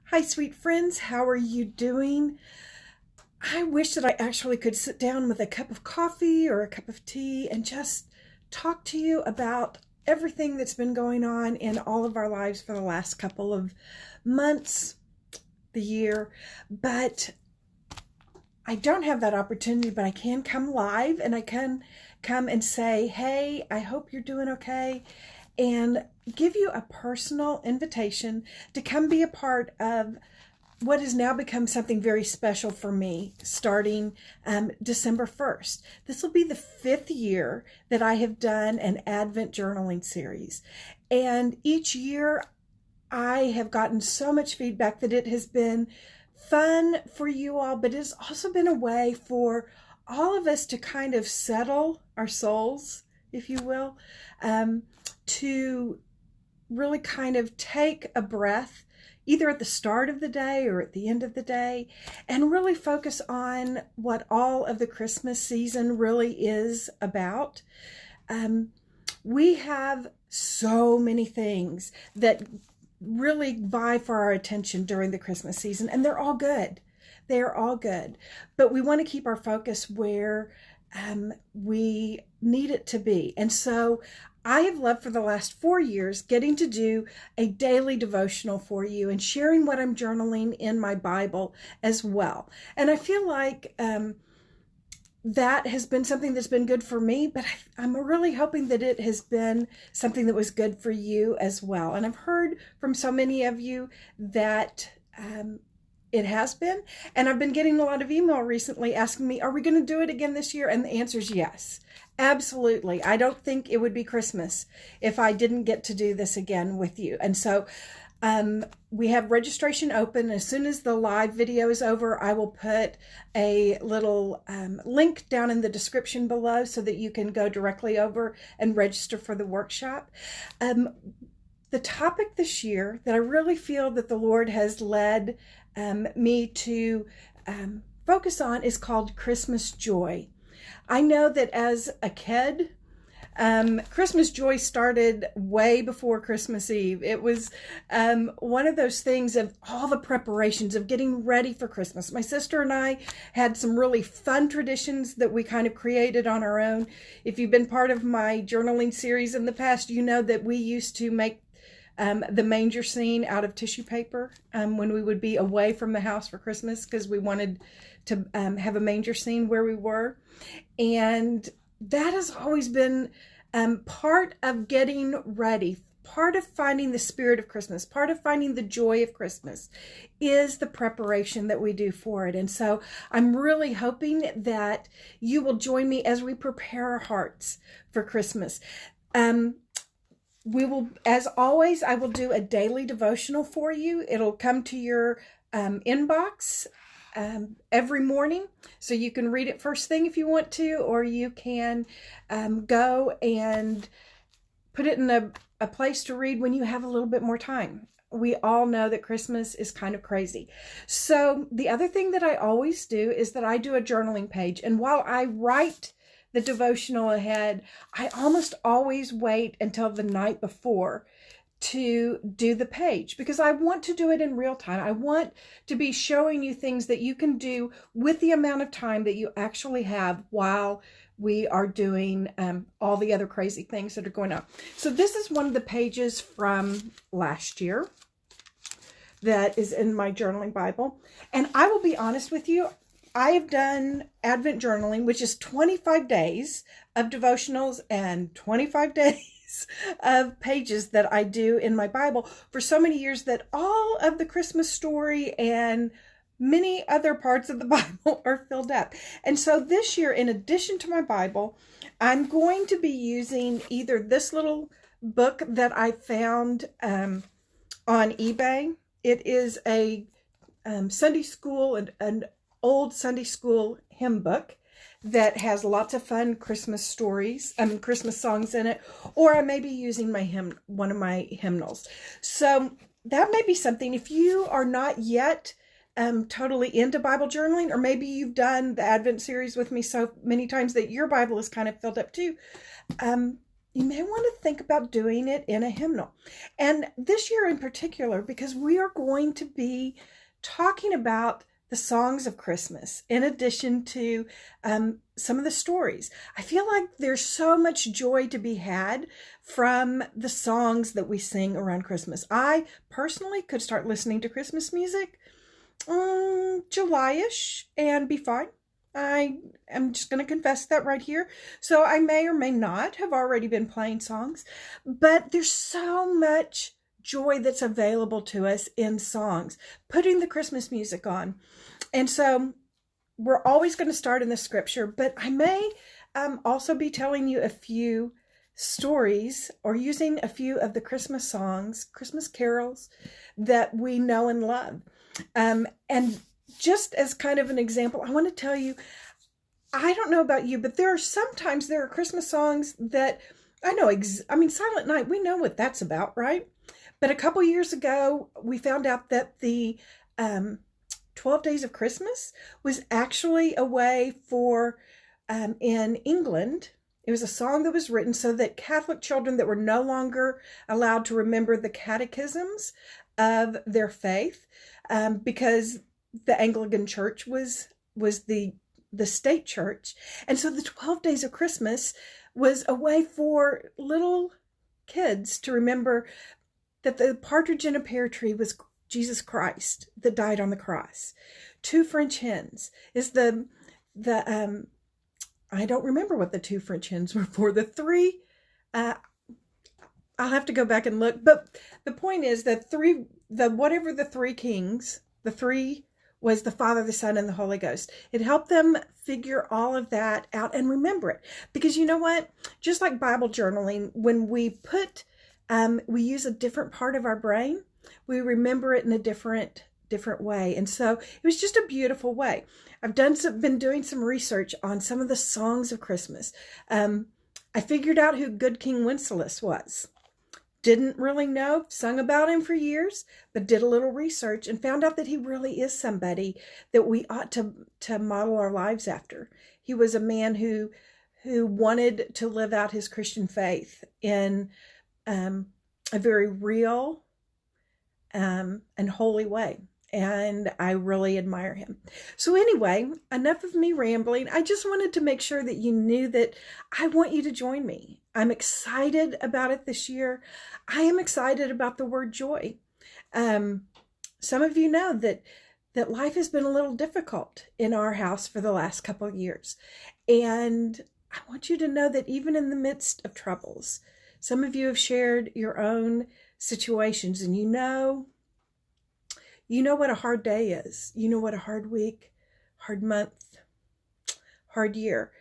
Hi, sweet friends. How are you doing? I wish that I actually could sit down with a cup of coffee or a cup of tea and just talk to you about everything that's been going on in all of our lives for the last couple of months, the year. But I don't have that opportunity, but I can come live and I can come and say, hey, I hope you're doing okay, and give you a personal invitation to come be a part of what has now become something very special for me starting December 1st. This will be the 5th year that I have done an Advent journaling series. And each year I have gotten so much feedback that it has been fun for you all, but it's also been a way for all of us to kind of settle our souls, if you will, to really kind of take a breath either at the start of the day or at the end of the day, and really focus on what all of the Christmas season really is about. We have so many things that really vie for our attention during the Christmas season, and they're all good. They're all good. But we want to keep our focus where we need it to be. And so I have loved for the last 4 years getting to do a daily devotional for you and sharing what I'm journaling in my Bible as well. And I feel like that has been something that's been good for me, but I'm really hoping that it has been something that was good for you as well. And I've heard from so many of you that it has been. And I've been getting a lot of email recently asking me, are we going to do it again this year? And the answer is yes. Absolutely. I don't think it would be Christmas if I didn't get to do this again with you. And so we have registration open. As soon as the live video is over, I will put a little link down in the description below so that you can go directly over and register for the workshop. The topic this year that I really feel that the Lord has led me to focus on is called Christmas joy. I know that as a kid, Christmas joy started way before Christmas Eve. It was one of those things of all the preparations of getting ready for Christmas. My sister and I had some really fun traditions that we kind of created on our own. If you've been part of my journaling series in the past, you know that we used to make the manger scene out of tissue paper when we would be away from the house for Christmas, because we wanted to have a manger scene where we were. And that has always been part of getting ready, part of finding the spirit of Christmas, part of finding the joy of Christmas is the preparation that we do for it. And so I'm really hoping that you will join me as we prepare our hearts for Christmas. We will, as always, I will do a daily devotional for you. It'll come to your inbox every morning, so you can read it first thing if you want to, or you can go and put it in a place to read when you have a little bit more time. We all know that Christmas is kind of crazy. So the other thing that I always do is that I do a journaling page, and while I write the devotional ahead, I almost always wait until the night before to do the page, because I want to do it in real time. I want to be showing you things that you can do with the amount of time that you actually have while we are doing all the other crazy things that are going on. So this is one of the pages from last year that is in my journaling Bible. And I will be honest with you, I have done Advent journaling, which is 25 days of devotionals and 25 days of pages that I do in my Bible for so many years that all of the Christmas story and many other parts of the Bible are filled up. And so this year, in addition to my Bible, I'm going to be using either this little book that I found on eBay. It is a Sunday school and an old Sunday school hymn book that has lots of fun Christmas stories, Christmas songs in it, or I may be using one of my hymnals. So that may be something, if you are not yet totally into Bible journaling, or maybe you've done the Advent series with me so many times that your Bible is kind of filled up too. you may want to think about doing it in a hymnal. And this year in particular, because we are going to be talking about the songs of Christmas in addition to some of the stories. I feel like there's so much joy to be had from the songs that we sing around Christmas. I personally could start listening to Christmas music July-ish and be fine. I am just going to confess that right here. So I may or may not have already been playing songs, but there's so much joy that's available to us in songs, putting the Christmas music on. And so we're always going to start in the scripture, but I may also be telling you a few stories or using a few of the Christmas songs, Christmas carols that we know and love. And just as kind of an example, I want to tell you, I don't know about you, but there are Christmas songs that I know, Silent Night, we know what that's about, right? But a couple years ago, we found out that the 12 Days of Christmas was actually a way for, in England, it was a song that was written so that Catholic children that were no longer allowed to remember the catechisms of their faith, because the Anglican Church was the state church. And so the 12 Days of Christmas was a way for little kids to remember that the partridge in a pear tree was Jesus Christ that died on the cross. Two French hens is the I don't remember what the two French hens were for. The three, I'll have to go back and look. But the point is that whatever the three kings, the three was the Father, the Son, and the Holy Ghost. It helped them figure all of that out and remember it. Because you know what? Just like Bible journaling, when we use a different part of our brain, we remember it in a different way. And so it was just a beautiful way. I've been doing some research on some of the songs of Christmas. I figured out who Good King Wenceslas was. Didn't really know, sung about him for years, but did a little research and found out that he really is somebody that we ought to model our lives after. He was a man who wanted to live out his Christian faith in a very real and holy way. And I really admire him. So anyway, enough of me rambling. I just wanted to make sure that you knew that I want you to join me. I'm excited about it this year. I am excited about the word joy. Some of you know that life has been a little difficult in our house for the last couple of years. And I want you to know that even in the midst of troubles, some of you have shared your own situations, and you know what a hard day is. You know what a hard week, hard month, hard year.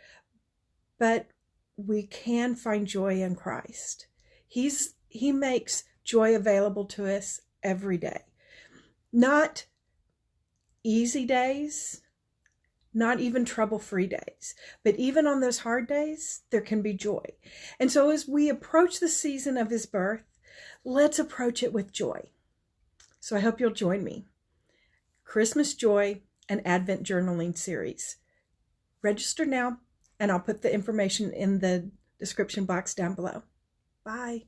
But we can find joy in Christ. He makes joy available to us every day. Not easy days, not even trouble-free days, but even on those hard days, there can be joy. And so as we approach the season of his birth, let's approach it with joy. So I hope you'll join me. Christmas Joy and Advent Journaling Series. Register now, and I'll put the information in the description box down below. Bye.